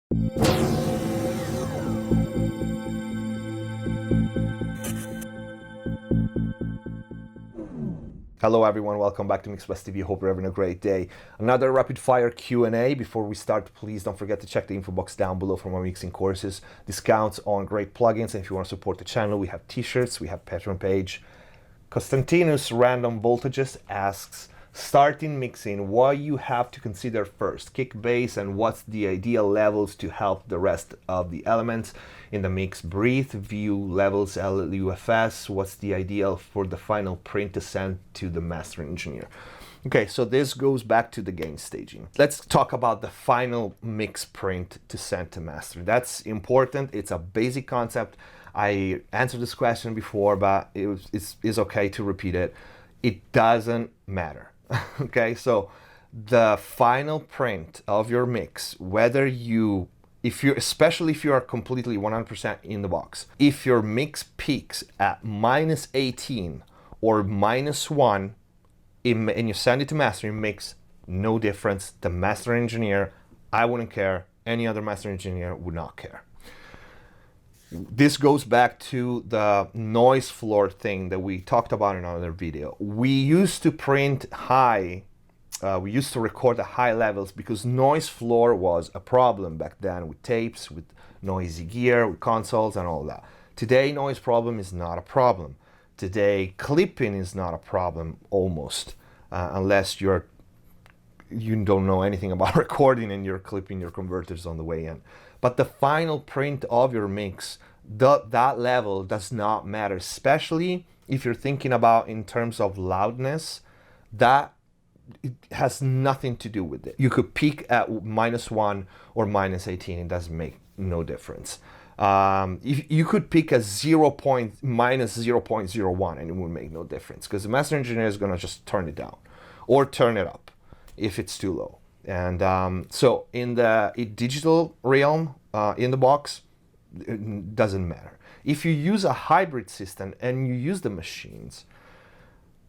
Hello everyone, welcome back to MixbusTv. Hope you're having a great day. Another rapid fire Q&A. Before we start, please don't forget to check the info box down below for more mixing courses, discounts on great plugins, and if you want to support the channel, we have t-shirts, we have Patreon page. Constantinus Random Voltages asks, starting mixing, what you have to consider first, kick, bass, and what's the ideal levels to help the rest of the elements in the mix breathe, view levels, LUFS, what's the ideal for the final print to send to the master engineer. Okay, so this goes back to the gain staging. Let's talk about the final mix print to send to master. That's important, it's a basic concept. I answered this question before, but it's okay to repeat it. It doesn't matter. Okay, so the final print of your mix, whether especially if you are completely 100% in the box, if your mix peaks at -18 or -1 and you send it to master, it makes no difference. The master engineer, I wouldn't care. Any other master engineer would not care. This goes back to the noise floor thing that we talked about in another video. We used to print high, we used to record at high levels because noise floor was a problem back then with tapes, with noisy gear, with consoles and all that. Today, noise problem is not a problem. Today, clipping is not a problem almost, unless you don't know anything about recording and you're clipping your converters on the way in. But the final print of your mix, that level does not matter, especially if you're thinking about in terms of loudness. That it has nothing to do with it. You could peak at -1 or -18, it doesn't make no difference. If you could pick a -0.01 and it would make no difference because the master engineer is going to just turn it down or turn it up if it's too low. And so in the digital realm, in the box, it doesn't matter. If you use a hybrid system and you use the machines,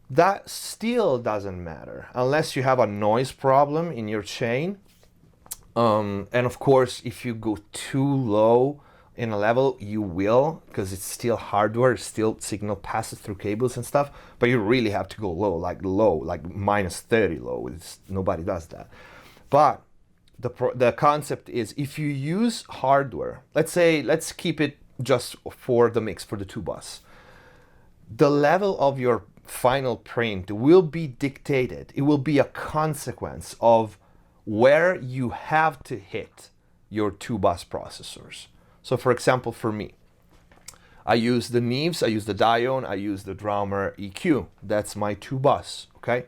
that still doesn't matter unless you have a noise problem in your chain. And of course, if you go too low in a level, you will, because it's still hardware, still signal passes through cables and stuff, but you really have to go low, like -30 low. Nobody does that. But the concept is, if you use hardware, let's keep it just for the mix, for the 2-bus. The level of your final print will be dictated. It will be a consequence of where you have to hit your 2-bus processors. So for example, for me, I use the Neves, I use the Dione, I use the Drummer EQ. That's my 2-bus, okay?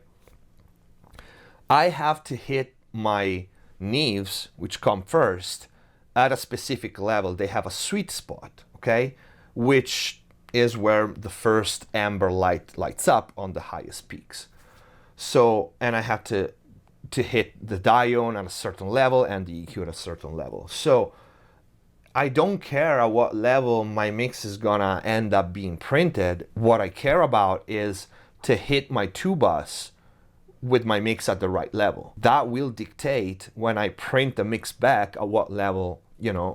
I have to hit my Neves, which come first, at a specific level. They have a sweet spot, okay? Which is where the first amber light lights up on the highest peaks. So, and I have to hit the Dione at a certain level and the EQ at a certain level. So I don't care at what level my mix is gonna end up being printed. What I care about is to hit my 2-bus with my mix at the right level. That will dictate when I print the mix back at what level,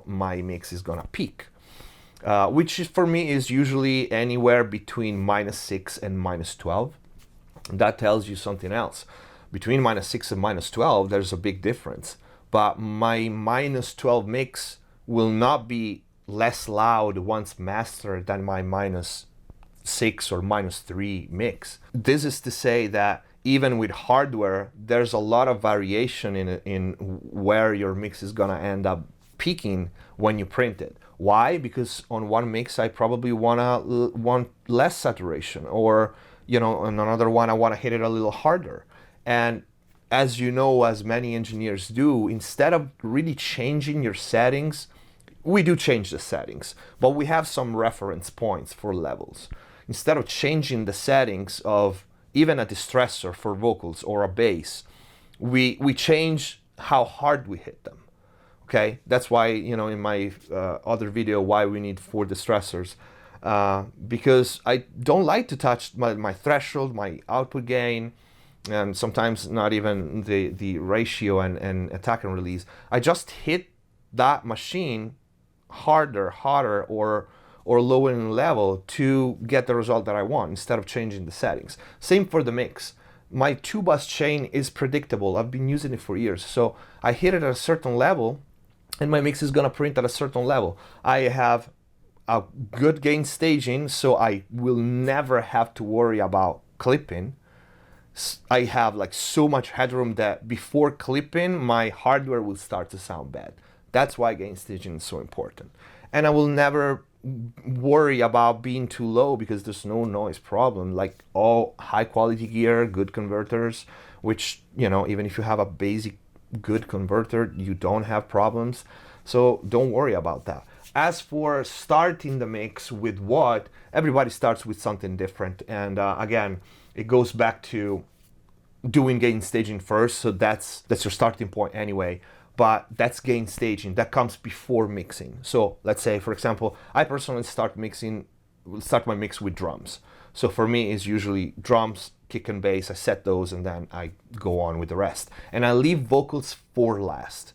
my mix is gonna peak. Which for me is usually anywhere between -6 and -12. That tells you something else. Between -6 and -12, there's a big difference. But my -12 mix will not be less loud once mastered than my -6 or -3 mix. This is to say that even with hardware, there's a lot of variation in where your mix is gonna end up peaking when you print it. Why? Because on one mix I probably want less saturation, or on another one I want to hit it a little harder. And as you know, as many engineers do, instead of really changing your settings, we do change the settings, but we have some reference points for levels. Instead of changing the settings of even a distressor for vocals or a bass, we change how hard we hit them. Okay, that's why, in my other video, why we need 4 distressors, because I don't like to touch my threshold, my output gain, and sometimes not even the ratio and attack and release. I just hit that machine harder, hotter, or lower in level to get the result that I want instead of changing the settings. Same for the mix. My 2-bus chain is predictable. I've been using it for years. So I hit it at a certain level and my mix is gonna print at a certain level. I have a good gain staging, so I will never have to worry about clipping. I have like so much headroom that before clipping, my hardware will start to sound bad. That's why gain staging is so important. And I will never worry about being too low because there's no noise problem. Like all high quality gear, good converters, which, you know, even if you have a basic good converter, you don't have problems. So don't worry about that. As for starting the mix with what, everybody starts with something different. And again, it goes back to doing gain staging first. So that's your starting point anyway. But that's gain staging. That comes before mixing. So let's say, for example, I personally start my mix with drums. So for me, it's usually drums, kick and bass. I set those and then I go on with the rest. And I leave vocals for last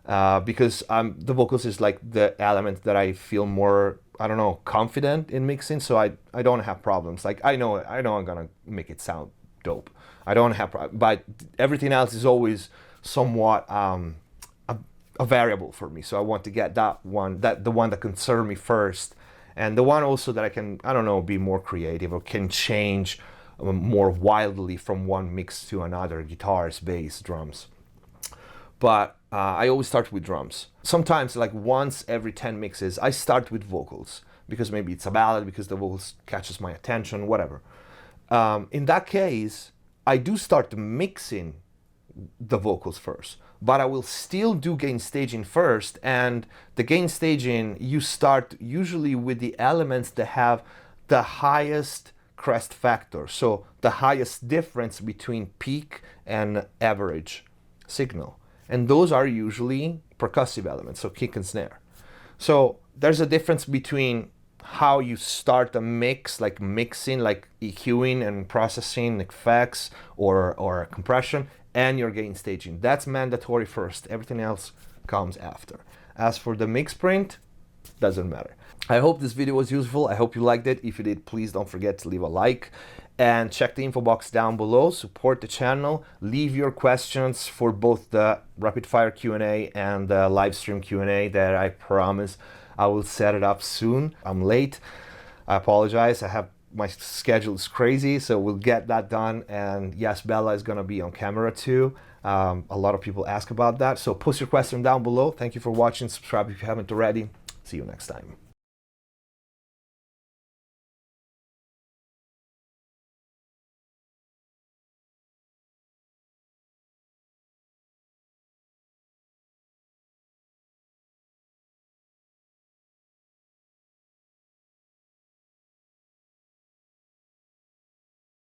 because the vocals is like the element that I feel more, I don't know, confident in mixing. So I don't have problems. Like I know I'm gonna make it sound dope. I don't have problems, but everything else is always somewhat a variable for me. So I want to get the one that can serve me first, and the one also that I can, I don't know, be more creative or can change more wildly from one mix to another, guitars, bass, drums. But I always start with drums. Sometimes, like once every 10 mixes, I start with vocals because maybe it's a ballad, because the vocals catches my attention, whatever. In that case, I do start mixing the vocals first, but I will still do gain staging first. And the gain staging, you start usually with the elements that have the highest crest factor, so the highest difference between peak and average signal. And those are usually percussive elements, so kick and snare. So there's a difference between how you start a mix, like mixing, like EQing and processing effects or compression, and your gain staging. That's mandatory first. Everything else comes after. As for the mix print, doesn't matter. I hope this video was useful. I hope you liked it. If you did, please don't forget to leave a like and check the info box down below. Support the channel. Leave your questions for both the rapid fire Q&A and the live stream Q&A that I promise I will set it up soon. I'm late. I apologize. My schedule is crazy, so we'll get that done. And yes, Bella is gonna be on camera too. A lot of people ask about that. So post your question down below. Thank you for watching. Subscribe if you haven't already. See you next time.